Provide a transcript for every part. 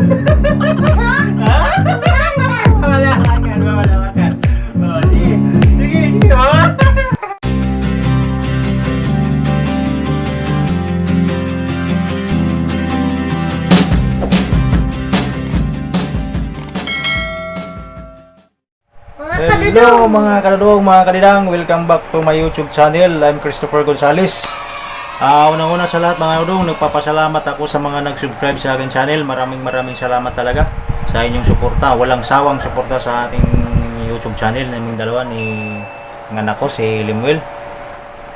Ha? Mamalakan. Oh, sige, oh. Hello mga kadudong, mga kadidang, welcome back to my YouTube channel. I'm Christopher Gonzales. Unang-una sa lahat mga kadudong, nagpapasalamat ako sa mga nag-subscribe sa aking channel. Maraming salamat talaga sa inyong suporta. Walang sawang suporta sa ating YouTube channel naming dalawa ni ng anak ko si Limuel.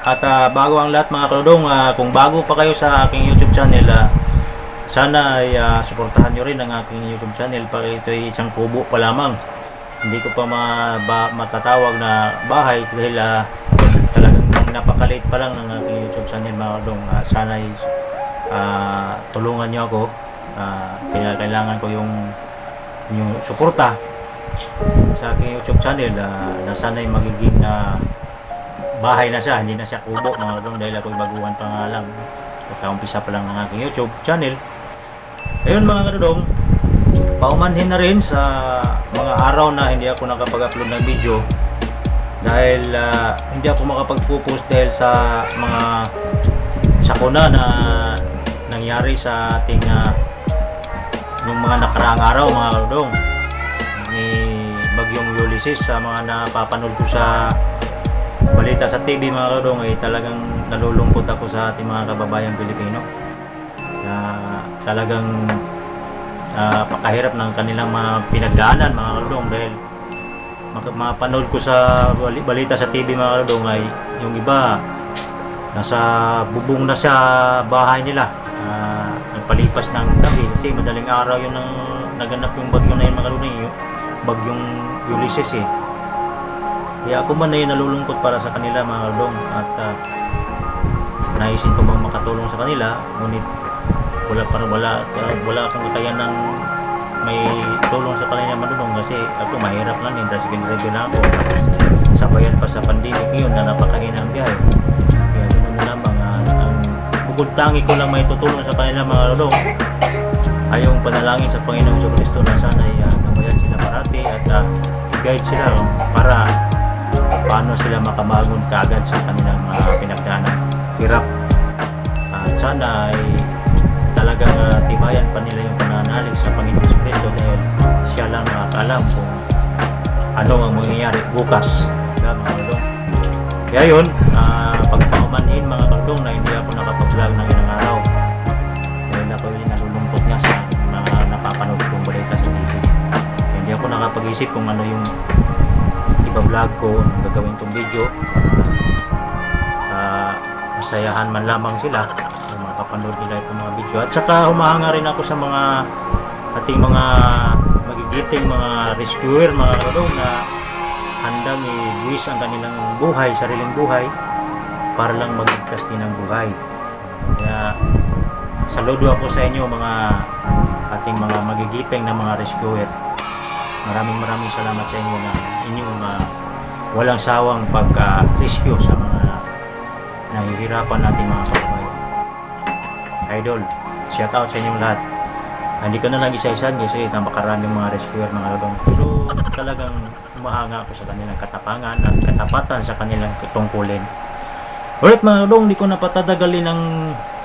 At bago ang lahat mga kadudong, kung bago pa kayo sa aking YouTube channel, sana ay suportahan nyo rin ang aking YouTube channel. Ito ay isang kubo pa lamang. Hindi ko pa matatawag na bahay dahil talagang napakaliit pa lang ng aking YouTube channel mga kadong. Sana tulungan nyo ako. Kaya kailangan ko yung suporta sa aking YouTube channel na sana ay magiging bahay na siya, hindi na siya kubo mga kadong, dahil ako'y baguhan pa nga lang. Pagka-umpisa pa lang ng aking YouTube channel. Ayun mga kadong, paumanhin na rin sa mga araw na hindi ako nakapag-upload ng video dahil hindi ako makapag-focus dahil sa mga sakuna na nangyari sa ating yung mga nakaraang araw mga kadong ni Bagyong Ulysses. Sa mga napapanood ko sa balita sa TV mga kadong ay talagang nalulungkot ako sa ating mga kababayang Pilipino na talagang pakahirap ng kanilang mga pinagdaanan mga kaludong, dahil mapanood ko sa balita sa TV mga kaludong ay yung iba nasa bubong na sa bahay nila, nagpalipas ng gabi kasi madaling araw yun ang naganap yung bagyo na yun mga kaludong, yung Bagyong Ulysses kaya ako man ay nalulungkot para sa kanila mga kaludong, at naisin ko bang makatulong sa kanila, ngunit wala akong kakayan ng may tulong sa kanila madulong kasi ako mahirap lang din, tricycle driver na ako, sabayan pa sa pandemic ngayon na napakahina ang biyahe. Kaya ganoon na lamang ang bukod tangi ko lang may tutulong sa kanila mga kadudong ay yung panalangin sa Panginoong Kristo na sana ay gabayan sila parati at i-guide sila para paano sila makabangon kaagad sa kanilang mga pinagdaanan hirap, at sana ay talagang tibayan pa nila yung pananalig sa Panginoong Kristo dahil siya lang nakakaalam kung ano ang mangyayari bukas mga kaludong. Kaya yun, pagpaumanhin mga kaludong na hindi ako nakapag-vlog ng ilang araw dahil ako yung nalulungkot nga sa mga napapanood kong balita sa TV. Hindi ako nakapag-isip kung ano yung iba-vlog ko, ang gagawin itong video, masayahan man lamang sila kapanood nila itong mga video. At saka humahanga rin ako sa mga ating mga magigiting mga rescuer mga kaludong na handang i-buwis ang kanilang buhay, sariling buhay para lang magligtas din ng buhay. Kaya saludo ako sa inyo mga ating mga magigiting na mga rescuer. Maraming salamat sa inyo na inyong walang sawang pagka-rescue sa mga nahihirapan nating mga kababayan. Idol, shout out sa inyong lahat. Hindi ko na lang isa-isa kasi napakaraming mga rescuer mga kaludong, pero talagang humahanga ako sa kanilang katapangan at katapatan sa kanilang tungkulin. Alright mga kaludong, di ko na patatagalin ng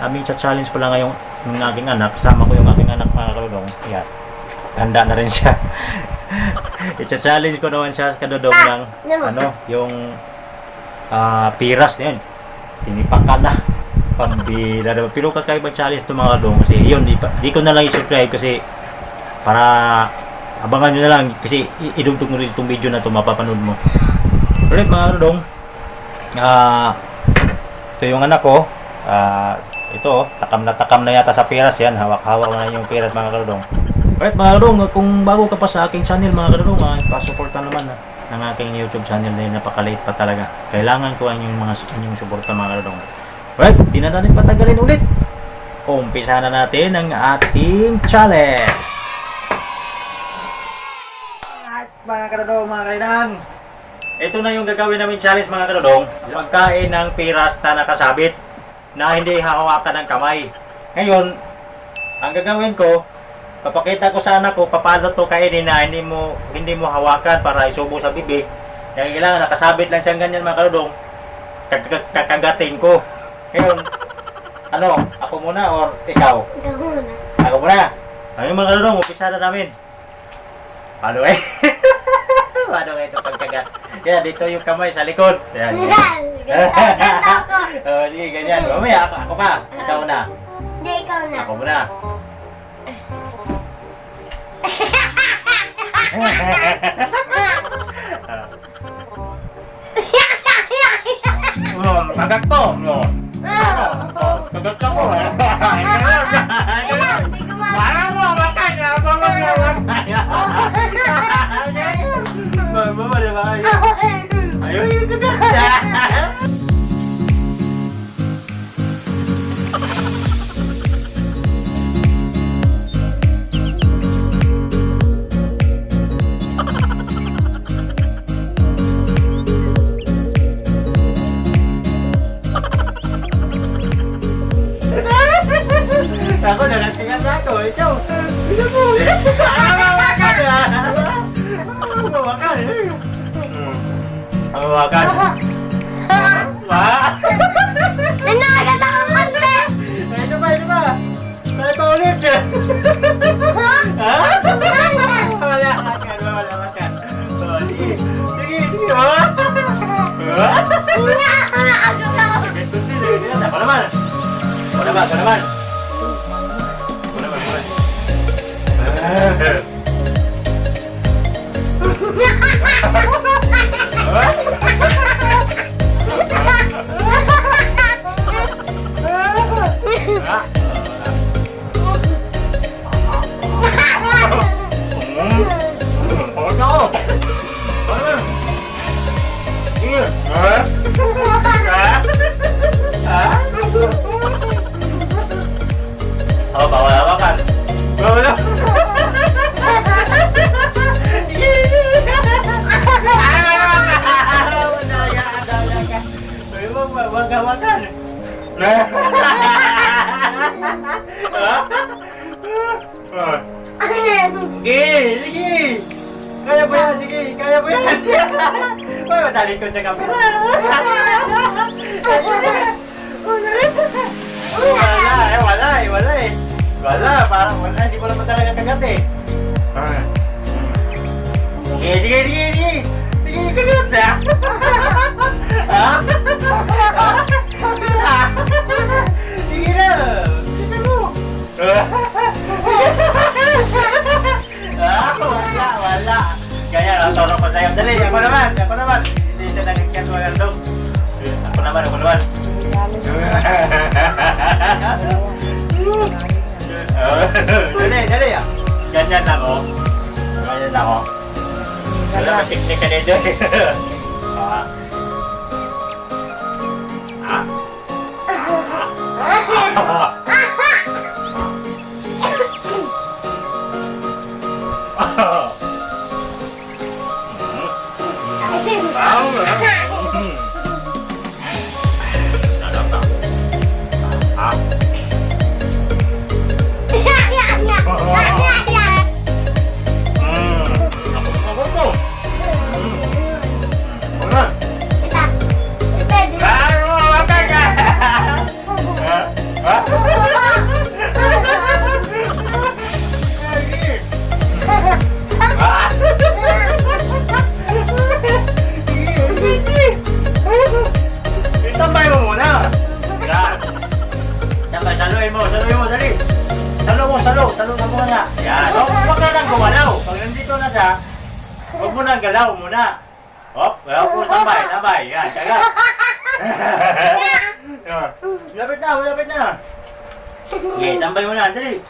aming chat challenge pala ngayon ng aking anak. Kasama ko yung aking anak mga kaludong. Yan, handa na rin siya. I-challenge ko naman siya kadudong ng yung piras na yun, tinipakan na pambira naman. Pero kakaibang challenge ito mga kadong kasi yun, di ko na lang i-subscribe kasi para abangan nyo na lang kasi idugtog mo rin itong video na ito, mapapanood mo. Alright mga kadong, ito yung anak ko, ito takam na yata sa piras yan, hawak-hawak na yung piras mga kadong. Alright mga kadong, kung bago ka pa sa aking channel mga kadong, pasuporta naman ng aking YouTube channel na yun, napakaliit pa talaga. Kailangan ko ang inyong suporta mga kadong. Right, di na natin patagalin ulit. Umpisa na natin ang ating challenge. At mga kadodong, mga kalinang, ito na yung gagawin namin challenge mga kadodong. Pagkain ng piras na nakasabit na hindi hahawakan ng kamay. Ngayon, ang gagawin ko, Papakita ko sa anak ko paano to kainin na hindi mo hawakan para isubo sa bibig. Kaya kailangan nakasabit lang siyang ganyan mga kaludong. Kakagatin ko. Ngayon, ano, ako muna or ikaw? Ikaw muna. Ako muna. Ayun mga kaludong, umpisa na namin. Paano eh? Paano kayo ito pagkagat? Kaya dito yung kamay sa likod. Yan. Ganito ako. Oh, sige, ganyan. Mamaya, ako pa. Ikaw na. Hindi, ikaw na. Ako muna. Kagat ko. Kagat ako. Parang mo makan na. Mama na ba kayo? Ayaw yung kagat. Ako na natingan na ako. Ikaw. Ikaw mo. Mawakan. Mawakan. Mawakan. Nanagat ako konti. Ito ba? Tayo pa ulit. Ha? Wala makan. Sige. Ako naman. Oh, bawal hawakan. Bawal. Wag hawakan. Sige. Kaya ba yan? Uy, madali ko sa kapila. Wala, parang wala, hindi ko naman talaga kagat eh. Sige, kagat na. Sige na, sige mo. Wala. Kaya, sorok ko sa'yo. Dali, ako naman. Hindi siya nagkikyan ko ang dog. Ako naman. Dali. Ganyan ako. Wala matiknik ka dito. Tambay mo muna. Yan. Tambay, saluhin mo, dali. Salo ka muna. Yan. Huwag ka lang gumalaw. Pag nandito na siya, huwag mo nang galaw muna. Hop, tambay. Yan, kagat. Malapit na. Okay, tambay mo na, dali.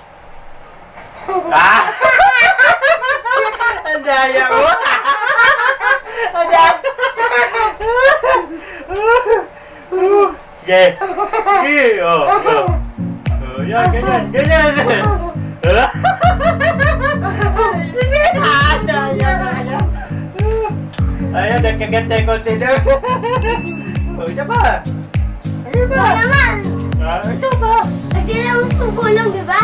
Ang daya mo. Okay. Yan, ganyan. Ayan, nagkagantay konti doon. Isa pa. Naman. Ito pa. Hindi naman kung kulong, di ba?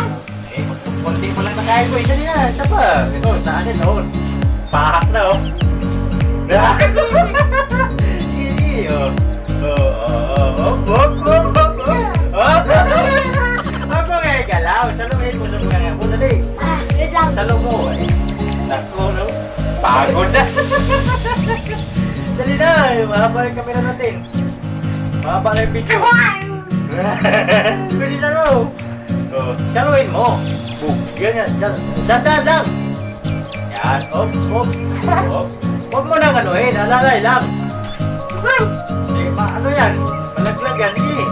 Kunti mo lang nakain ko. Isa din na. Isa pa. Ito, sa akin, oh. Pahak na, oh. Sige, oh. Ako nga galaw. Saluhin mo sa mga mo. Dali. Wait lang. Salo mo, eh. Naku, no? Pagod na. Dali na. Mahaba yung kamera natin. Mahaba na yung video. Pwede salo. Oh, saluhin mo. Ganyan. Dandan lang. Yan. Op. Huwag mo nang anuhin. Alalay lang. Ano yan? Malaglag yan. Sige.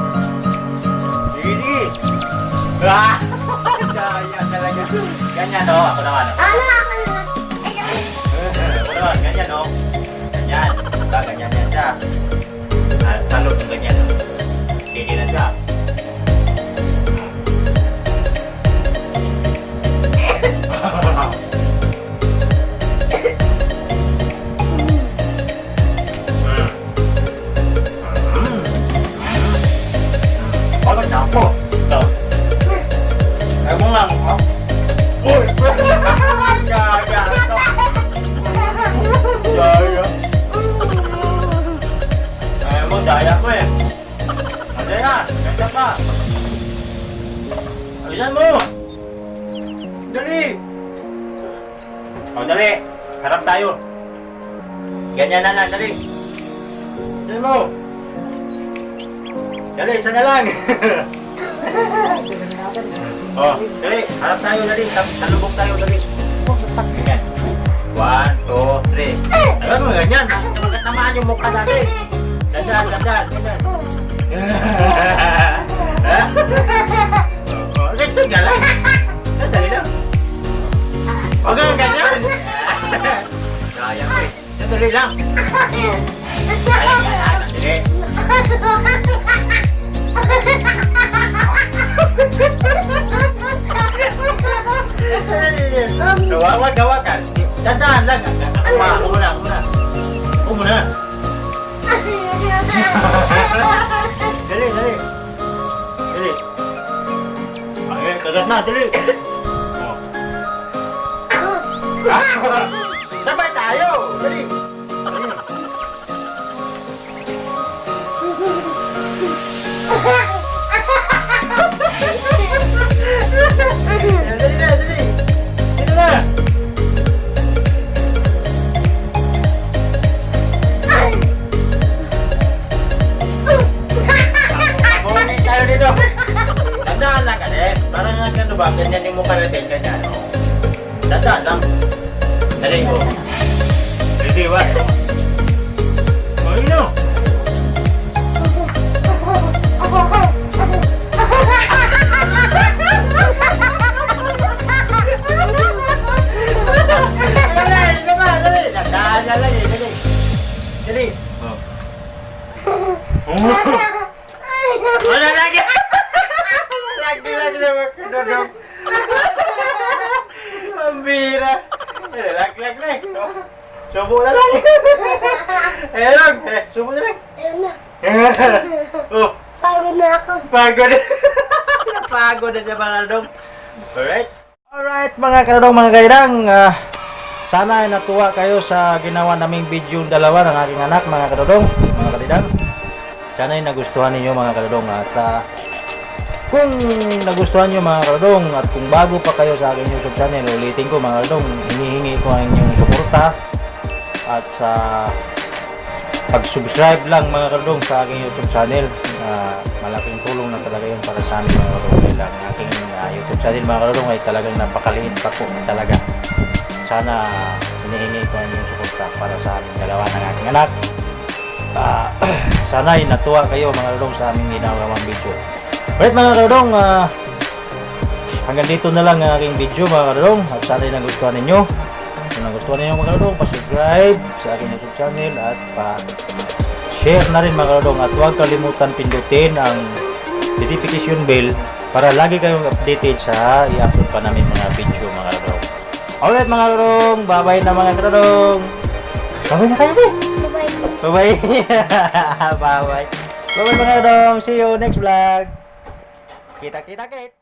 Sige. Ah! Kaya talaga. Ganyan, no? Ako naman. Ano? Ako naman. Ganyan, no? Ganyan. Ganyan yan siya. Salot ng ganyan. Sige na siya. Pagod na ako. Ito. Ayaw mo nga mo. Uy! Gaga ito. Gaga. Ayaw mo, daya ko eh. Daya, ganda pa. Alisan mo. Dali. O, dali. Harap tayo. Ganyan na lang, dali. Alisan mo. Dali, isa na lang. Oh, dali. Harap tayo, dali. Salubog tayo, dali. Ganyan. 1, 2, 3. Ayun mo, ganyan. Magkatamaan yung mukha natin. Dandan. Oh, ganyan ka lang. Dali lang. Huwag kang ganyan. Kaya ko eh. Dali lang. Dali. Gawa kan. Dandan lang. Ako muna. Dali. Okay, kagat na, dali. Sabay tayo. Dali. Dali. Dito na. Bumin tayo dito. Tandaan lang ka din. Parang ano ba, ganyan yung mukha natin, ganyan. Tandaan lang. Dali ko. Ready, what? Oh, you know. Dali. Wala lagi. Lagi naman. Pambira. Lagi. Subo na lang. Ayun. Subo na lang. Ayun na. Oh. Pagod na ako. Pagod. Napagod na siya mga kadong. Alright mga kadong, mga kaidang. Sana ay natuwa kayo sa ginawa naming video dalawa ng aking anak, mga kadodong, mga kadidang. Sana ay nagustuhan ninyo mga kadodong. At kung nagustuhan nyo mga kadodong, at kung bago pa kayo sa aking YouTube channel, ulitin ko mga kadodong, hinihingi ko ang inyong suporta. At sa pag-subscribe lang mga kadodong sa aking YouTube channel, malaking tulong na talaga yun para sa amin mga kadodong. Dahil ang aking YouTube channel mga kadodong ay talagang napakaliit pa po talaga. Sana hinihingi ko ang inyong suporta para sa aming dalawa ng aking anak. Sana ay natuwa kayo mga kadodong sa aming ginawang video. Alright mga kadodong, hanggang dito na lang ang aking video mga kadodong. At sana ay nagustuhan ninyo. Kung nagustuhan ninyo mga kadodong, pa-subscribe sa aking YouTube channel at pa-share na rin mga kadodong. At huwag kalimutan pindutin ang notification bell para lagi kayong updated sa i-upload pa namin mga video mga kadodong. Alright mga kadodong, bye-bye na mga kadodong. Bye-bye na kayo po. Bye-bye. Bye-bye. Bye-bye mga kadodong. See you next vlog. Kita-kita kit.